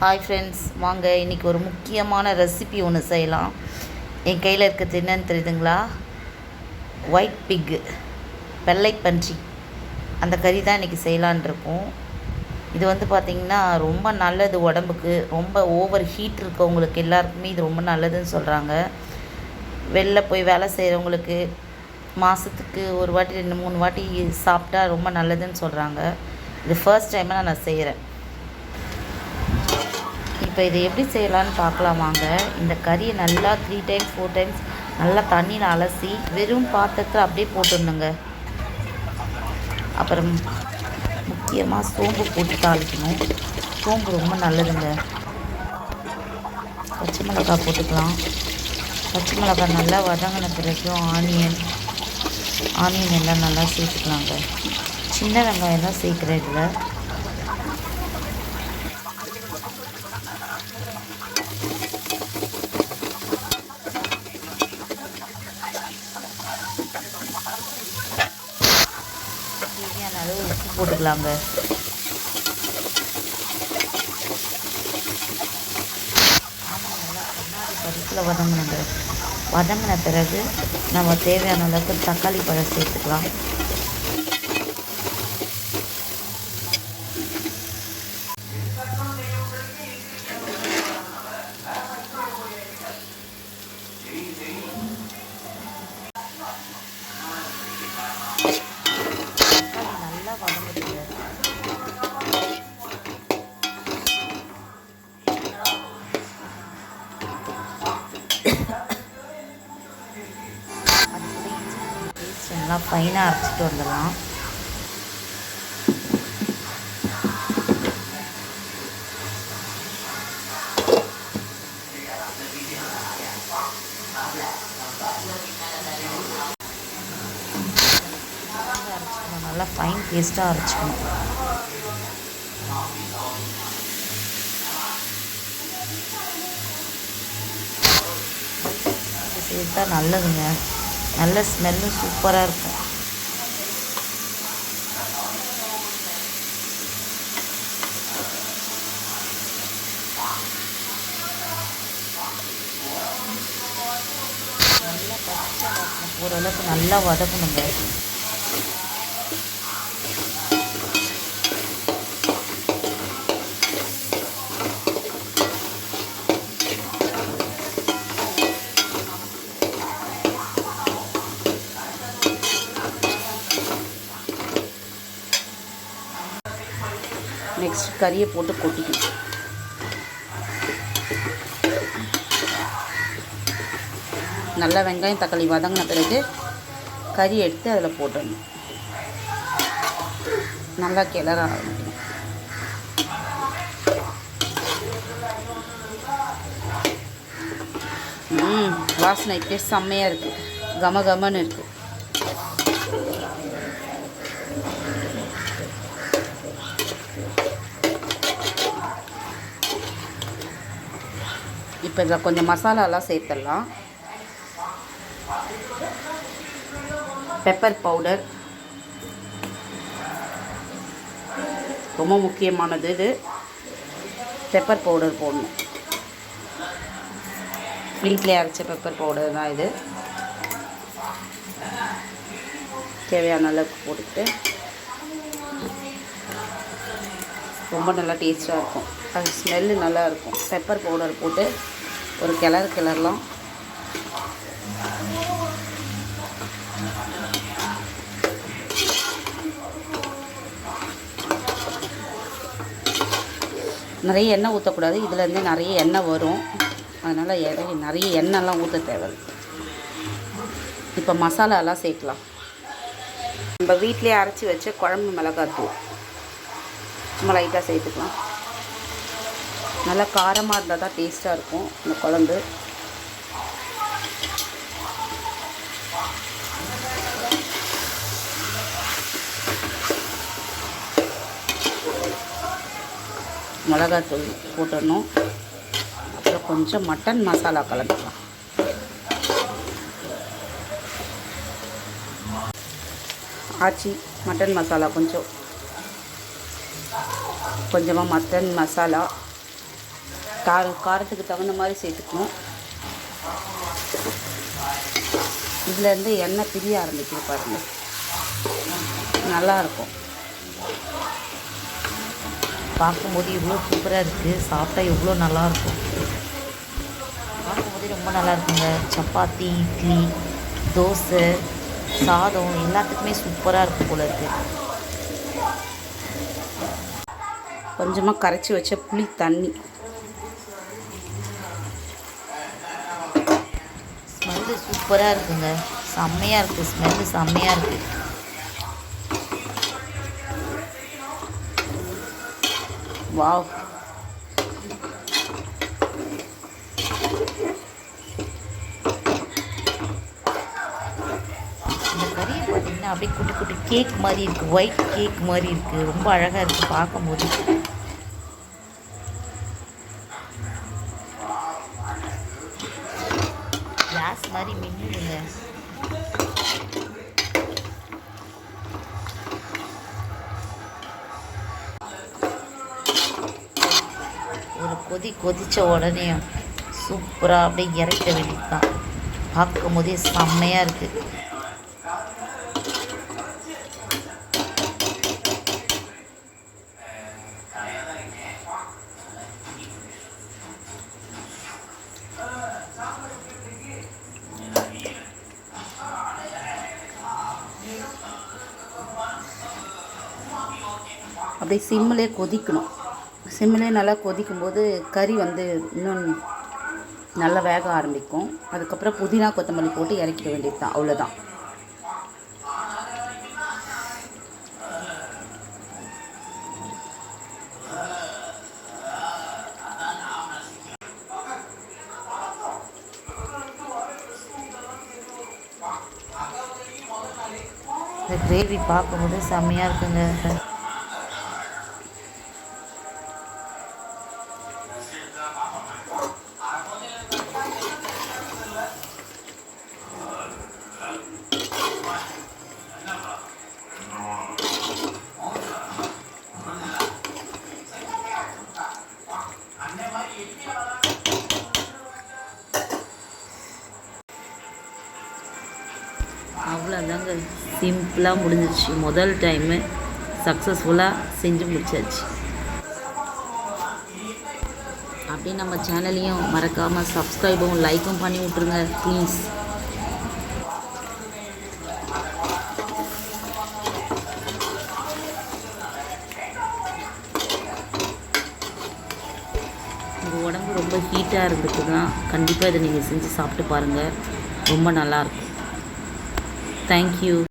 Hi friends, வாங்க இன்றைக்கி ஒரு முக்கியமான ரெசிபி ஒன்று செய்யலாம். என் கையில் இருக்கிறது என்னன்னு தெரியுதுங்களா? ஒயிட் பிக்கு, வெள்ளை பன்றி, அந்த கறி தான் இன்றைக்கி செய்யலான் இருக்கோம். இது பார்த்திங்கன்னா ரொம்ப நல்லது உடம்புக்கு. ரொம்ப ஓவர் ஹீட் இருக்கவங்களுக்கு எல்லாருக்குமே இது ரொம்ப நல்லதுன்னு சொல்கிறாங்க. வெளில போய் வேலை செய்கிறவங்களுக்கு மாதத்துக்கு ஒரு வாட்டி 2-3 வாட்டி சாப்பிட்டா ரொம்ப நல்லதுன்னு சொல்கிறாங்க. இது ஃபர்ஸ்ட் டைமாக நான் செய்கிறேன். இப்போ இதை எப்படி செய்யலான்னு பார்க்கலாம் வாங்க. இந்த கறியை நல்லா 3 டைம்ஸ் 4 டைம்ஸ் நல்லா தண்ணியில் அலசி வெறும் பாத்திரத்தில் அப்படியே போட்டுடணுங்க. அப்புறம் முக்கியமாக சோம்பு போட்டு தாளிக்கணும். சோம்பு ரொம்ப நல்லதுங்க. பச்சை மிளகாய் போட்டுக்கலாம். பச்சை மிளகாய் நல்லா வதங்கின பிறகு ஆனியன் எல்லாம் நல்லா சேர்த்துக்கலாங்க. சின்ன வெங்காயம் தான் சேர்க்குறேன் இதில். தேவையான அளவு உப்பு போட்டுக்கலாங்க. நல்லா கண்ணாடி பருப்பில் வதங்கணுங்க. வதங்கின பிறகு நம்ம தேவையான அளவுக்கு தக்காளி பழம் சேர்த்துக்கலாம். நல்லா வதங்குதுங்க. நல்லா ஃபைனாக அரைச்சிட்டு வந்துடலாம். நல்லா ஃபைன் பேஸ்ட்டாக அரைச்சிக்கணும். இது சேர்த்தா நல்லதுங்க. நல்ல ஸ்மெல்லும் சூப்பராக இருக்கும். நல்லா பச்சை வாசனை போகிற அளவுக்கு நல்லா வதக்கணுங்க. நெக்ஸ்ட் கறியை போட்டு கொட்டிக்கணும். நல்லா வெங்காயம் தக்காளி வதங்கின பிறகு கறி எடுத்து அதில் போட்டுடணும். நல்லா கிளற ஆரம்பிக்கணும். வாசனை இப்படியே செம்மையாக இருக்குது. கமகமன்னு இருக்குது. இப்போ இதில் கொஞ்சம் மசாலாலாம் சேர்த்துடலாம். பெப்பர் பவுடர் ரொம்ப முக்கியமானது. இது பெப்பர் பவுடர் போடணும். வீட்டிலே அரைச்ச பெப்பர் பவுடர் தான் இது. தேவையான அளவுக்கு போட்டுக்கிட்டு ரொம்ப நல்லா டேஸ்ட்டாக இருக்கும். அது ஸ்மெல்லு நல்லா இருக்கும். பெப்பர் பவுடர் போட்டு ஒரு கிளறலாம். நிறைய எண்ணெய் ஊற்றக்கூடாது. இதுலேருந்து நிறைய எண்ணெய் வரும். அதனால் நிறைய எண்ணெய்லாம் ஊற்ற தேவையில்லை. இப்போ மசாலாலாம் சேர்க்கலாம். நம்ம வீட்டிலே அரைச்சி வச்ச குழம்பு மிளகாத்தூள் சும்மா லைட்டாக சேர்த்துக்கலாம். நல்லா காரமாக இருந்தால் தான் டேஸ்ட்டாக இருக்கும் இந்த குழம்பு. மிளகாத்தூள் போட்டுடணும். அப்புறம் கொஞ்சம் மட்டன் மசாலா கலந்துக்கலாம். ஆச்சி மட்டன் மசாலா கொஞ்சமாக மட்டன் மசாலா காரத்துக்கு தகுந்த மாதிரி சேர்த்துக்கணும். இதுலேருந்து எண்ணெய் பிரிய ஆரம்பிக்குது பாருங்கள், நல்லாயிருக்கும். பார்க்கும்போது இவ்வளோ சூப்பராக இருக்குது, சாப்பிட்டா எவ்வளோ நல்லாயிருக்கும். பார்க்கும்போதே ரொம்ப நல்லா இருக்குங்க. சப்பாத்தி, இட்லி, தோசை, சாதம் எல்லாத்துக்குமே சூப்பராக இருக்கும் போல இருக்குது. கொஞ்சமாக கரைச்சி வச்ச புளி தண்ணி. ஸ்மெல்லு சூப்பராக இருக்குங்க, செம்மையாக இருக்குது. ஸ்மெல்லு செம்மையாக இருக்குது. வாவ், இந்த கறியை பார்த்தீங்கன்னா அப்படியே குட்டி குட்டி கேக் மாதிரி இருக்குது, ஒயிட் கேக் மாதிரி இருக்குது. ரொம்ப அழகாக இருக்குது பார்க்கும்போது. கிளாஸ் மாதிரி மின்னுதுங்க. ஒரு கொதித்த உடனே சூப்பராக அப்படியே இறக்க வேண்டியது தான். பார்க்கும் போதே செம்மையாக இருக்குது. அப்படியே சிம்மிலே கொதிக்கணும். சிம்மிலே நல்லா கொதிக்கும்போது கறி வந்து இன்னும் நல்லா வேக ஆரம்பிக்கும். அதுக்கப்புறம் புதினா கொத்தமல்லி போட்டு இறக்கிட வேண்டியது தான், அவ்வளோதான். இந்த கிரேவி பார்க்கும்போது செம்மையாக இருக்குங்க. அவ்வளோதாங்க, சிம்பிளாக முடிஞ்சிருச்சு. முதல் டைமு சக்ஸஸ்ஃபுல்லாக செஞ்சு முடிச்சாச்சு. அப்படியே நம்ம சேனலையும் மறக்காமல் சப்ஸ்கிரைபும் லைக்கும் பண்ணி விட்ருங்க ப்ளீஸ். உங்கள் உடம்பு ரொம்ப ஹீட்டாக இருந்துச்சுன்னா கண்டிப்பாக இதை நீங்கள் செஞ்சு சாப்பிட்டு பாருங்கள், ரொம்ப நல்லாயிருக்கும். தேங்க்யூ.